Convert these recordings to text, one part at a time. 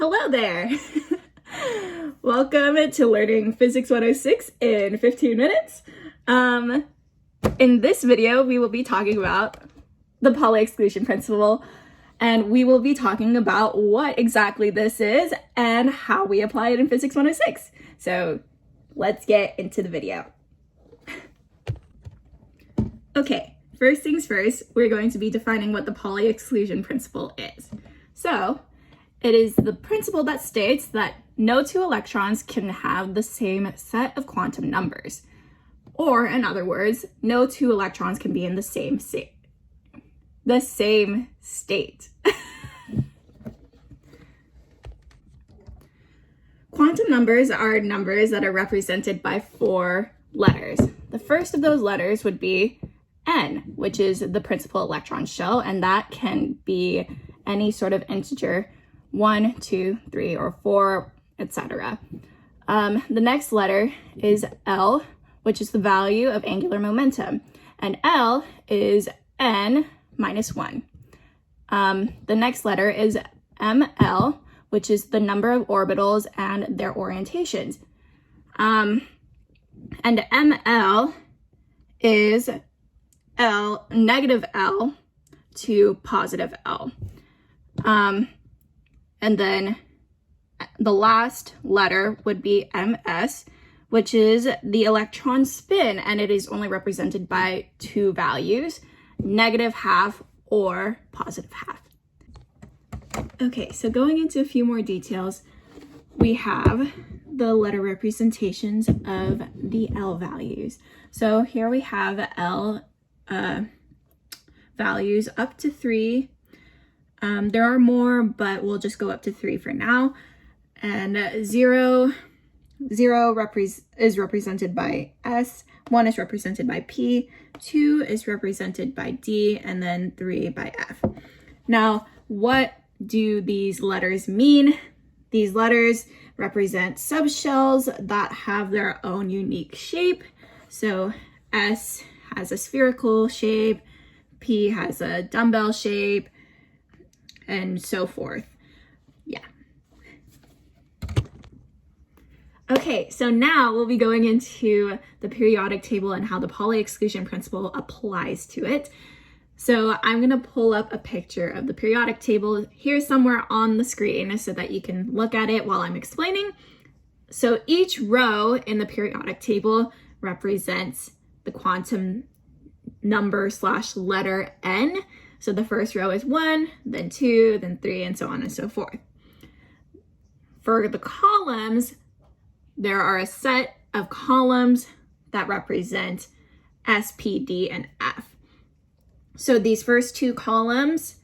Hello there! Welcome to learning Physics 106 in 15 minutes. In this video, we will be talking about the Pauli Exclusion principle, and we will be talking about what exactly this is and how we apply it in Physics 106. So let's get into the video. Okay, first things first, we're going to be defining what the Pauli Exclusion principle is. So it is the principle that states that no two electrons can have the same set of quantum numbers. Or, in other words, no two electrons can be in the same state. Quantum numbers are numbers that are represented by 4 letters. The first of those letters would be N, which is the principal electron shell, and that can be any sort of integer, 1, 2, 3, or 4, etc. The next letter is L, which is the value of angular momentum, and L is n minus 1. The next letter is ML, which is the number of orbitals and their orientations. And ML is L, negative L to positive L. And then the last letter would be MS, which is the electron spin, and it is only represented by 2 values, negative half or positive half. Okay, so going into a few more details, we have the letter representations of the L values. So here we have L values up to 3. There are more, but we'll just go up to 3 for now. And 0 is represented by S, 1 is represented by P, 2 is represented by D, and then 3 by F. Now, what do these letters mean? These letters represent subshells that have their own unique shape. So S has a spherical shape, P has a dumbbell shape, and so forth. Yeah. Okay, so now we'll be going into the periodic table and how the Pauli exclusion principle applies to it. So I'm going to pull up a picture of the periodic table here somewhere on the screen so that you can look at it while I'm explaining. So each row in the periodic table represents the quantum number / letter N. So the first row is 1, then 2, then 3, and so on and so forth. For the columns, there are a set of columns that represent S, P, D, and F. So these first 2 columns,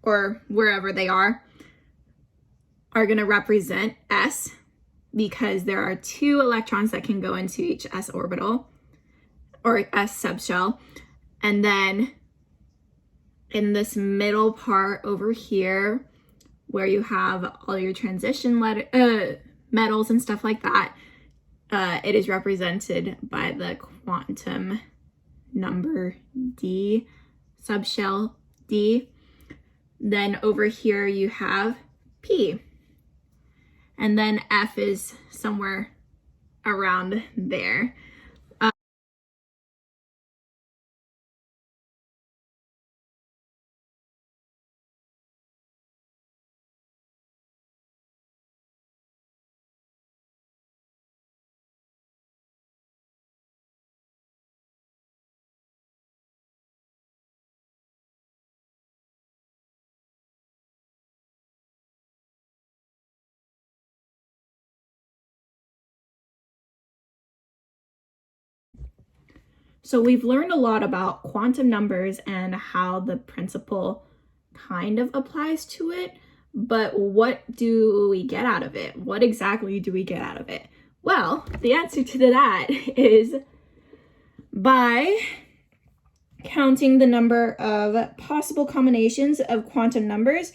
or wherever they are going to represent S, because there are 2 electrons that can go into each S orbital, or S subshell. And then in this middle part over here, where you have all your transition metals and stuff like that, it is represented by the quantum number D, subshell D. Then over here you have P. And then F is somewhere around there. So we've learned a lot about quantum numbers and how the principle kind of applies to it, but what do we get out of it? What exactly do we get out of it? Well, the answer to that is by counting the number of possible combinations of quantum numbers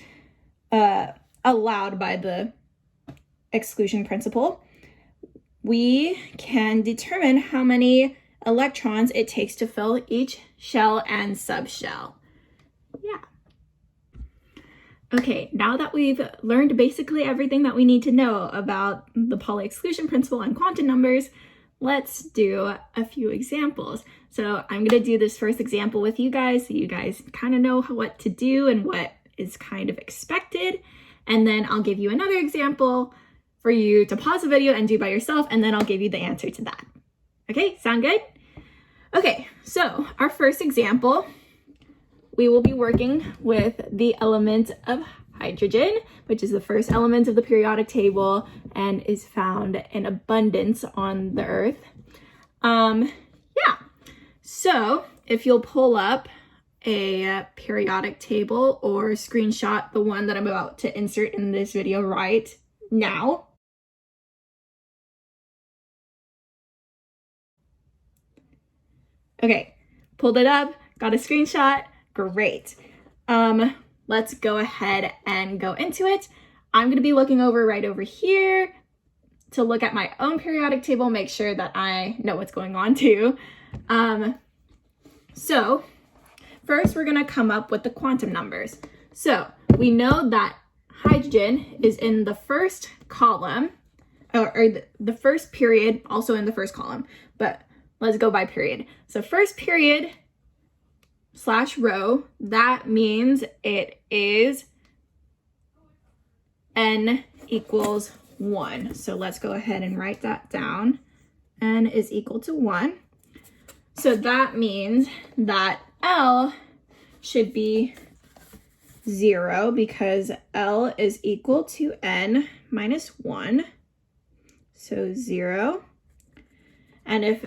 allowed by the exclusion principle, we can determine how many electrons it takes to fill each shell and subshell. Yeah. Okay, now that we've learned basically everything that we need to know about the Pauli exclusion principle and quantum numbers, let's do a few examples. So I'm going to do this first example with you guys so you guys kind of know what to do and what is kind of expected. And then I'll give you another example for you to pause the video and do by yourself, and then I'll give you the answer to that. Okay, sound good? Okay, so our first example, we will be working with the element of hydrogen, which is the first element of the periodic table and is found in abundance on the Earth. So if you'll pull up a periodic table or screenshot the one that I'm about to insert in this video right now. Okay, pulled it up, got a screenshot, great. Let's go ahead and go into it. I'm gonna be looking right over here to look at my own periodic table, make sure that I know what's going on too. So first we're gonna come up with the quantum numbers. So we know that hydrogen is in the first column, or the first period, also in the first column, but let's go by period. So first period / row, that means it is n equals 1. So let's go ahead and write that down. N is equal to 1. So that means that L should be 0 because L is equal to n minus 1. So 0. And if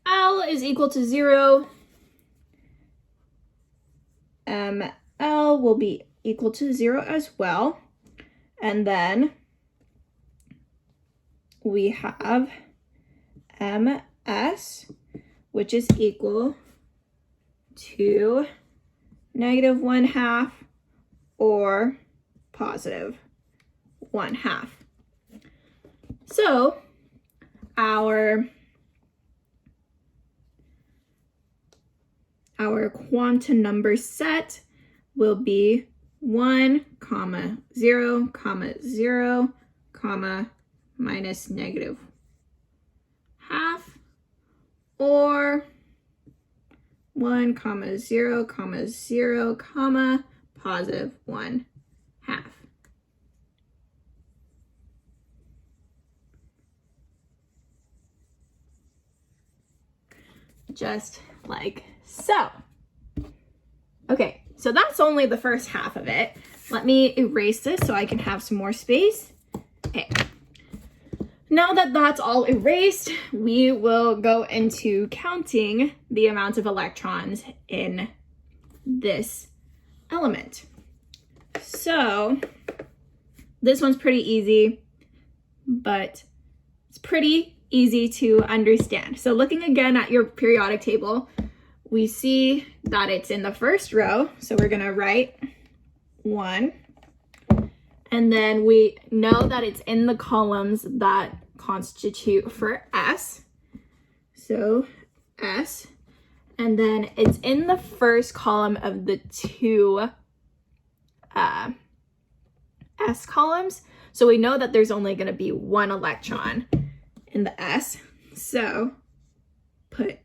L is equal to 0, L will be equal to 0 as well. And then we have MS, which is equal to -1/2 or +1/2. So our quantum number set will be 1, 0, 0, minus -1/2 or 1, 0, 0, +1/2. Just like so. Okay, so that's only the first half of it. Let me erase this so I can have some more space. Okay. Now that that's all erased, we will go into counting the amount of electrons in this element. So this one's pretty easy, but it's pretty easy to understand. So looking again at your periodic table, we see that it's in the first row. So we're gonna write 1. And then we know that it's in the columns that constitute for S. So S. And then it's in the first column of the two S columns. So we know that there's only going to be 1 electron in the S. So put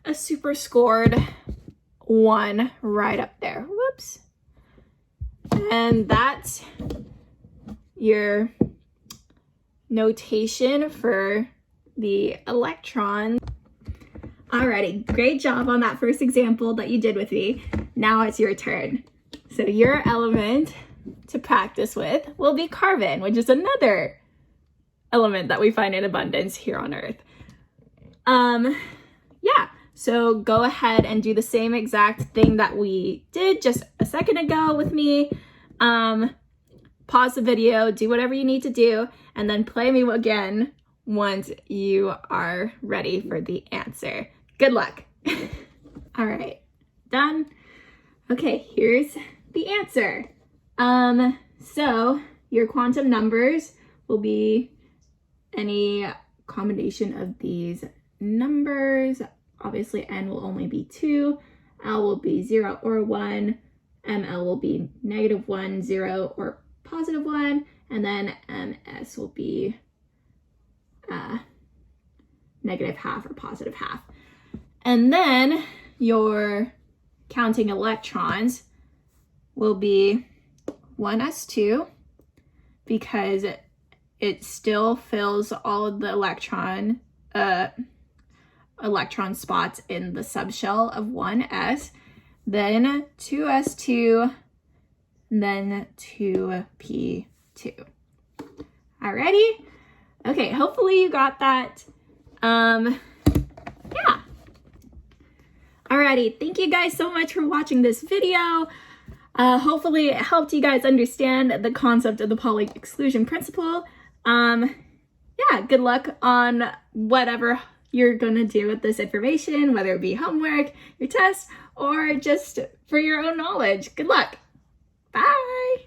a super scored 1 right up there. Whoops. And that's your notation for the electron. Alrighty, great job on that first example that you did with me. Now it's your turn. So your element to practice with will be carbon, which is another element that we find in abundance here on Earth. Yeah, so go ahead and do the same exact thing that we did just a second ago with me. Pause the video, do whatever you need to do, and then play me again once you are ready for the answer. Good luck. All right, done. Okay, here's the answer. So your quantum numbers will be any combination of these numbers. Obviously, n will only be 2, L will be 0 or 1, ML will be -1, 0, or +1, and then MS will be -½ or +½ And then your counting electrons will be 1s2, because it still fills all of the electron spots in the subshell of 1s, then 2s2, then 2p2. Alrighty? Okay, hopefully you got that. Yeah. Alrighty, thank you guys so much for watching this video. Hopefully it helped you guys understand the concept of the Pauli exclusion principle. Yeah, good luck on whatever you're gonna do with this information, whether it be homework, your test, or just for your own knowledge. Good luck. Bye.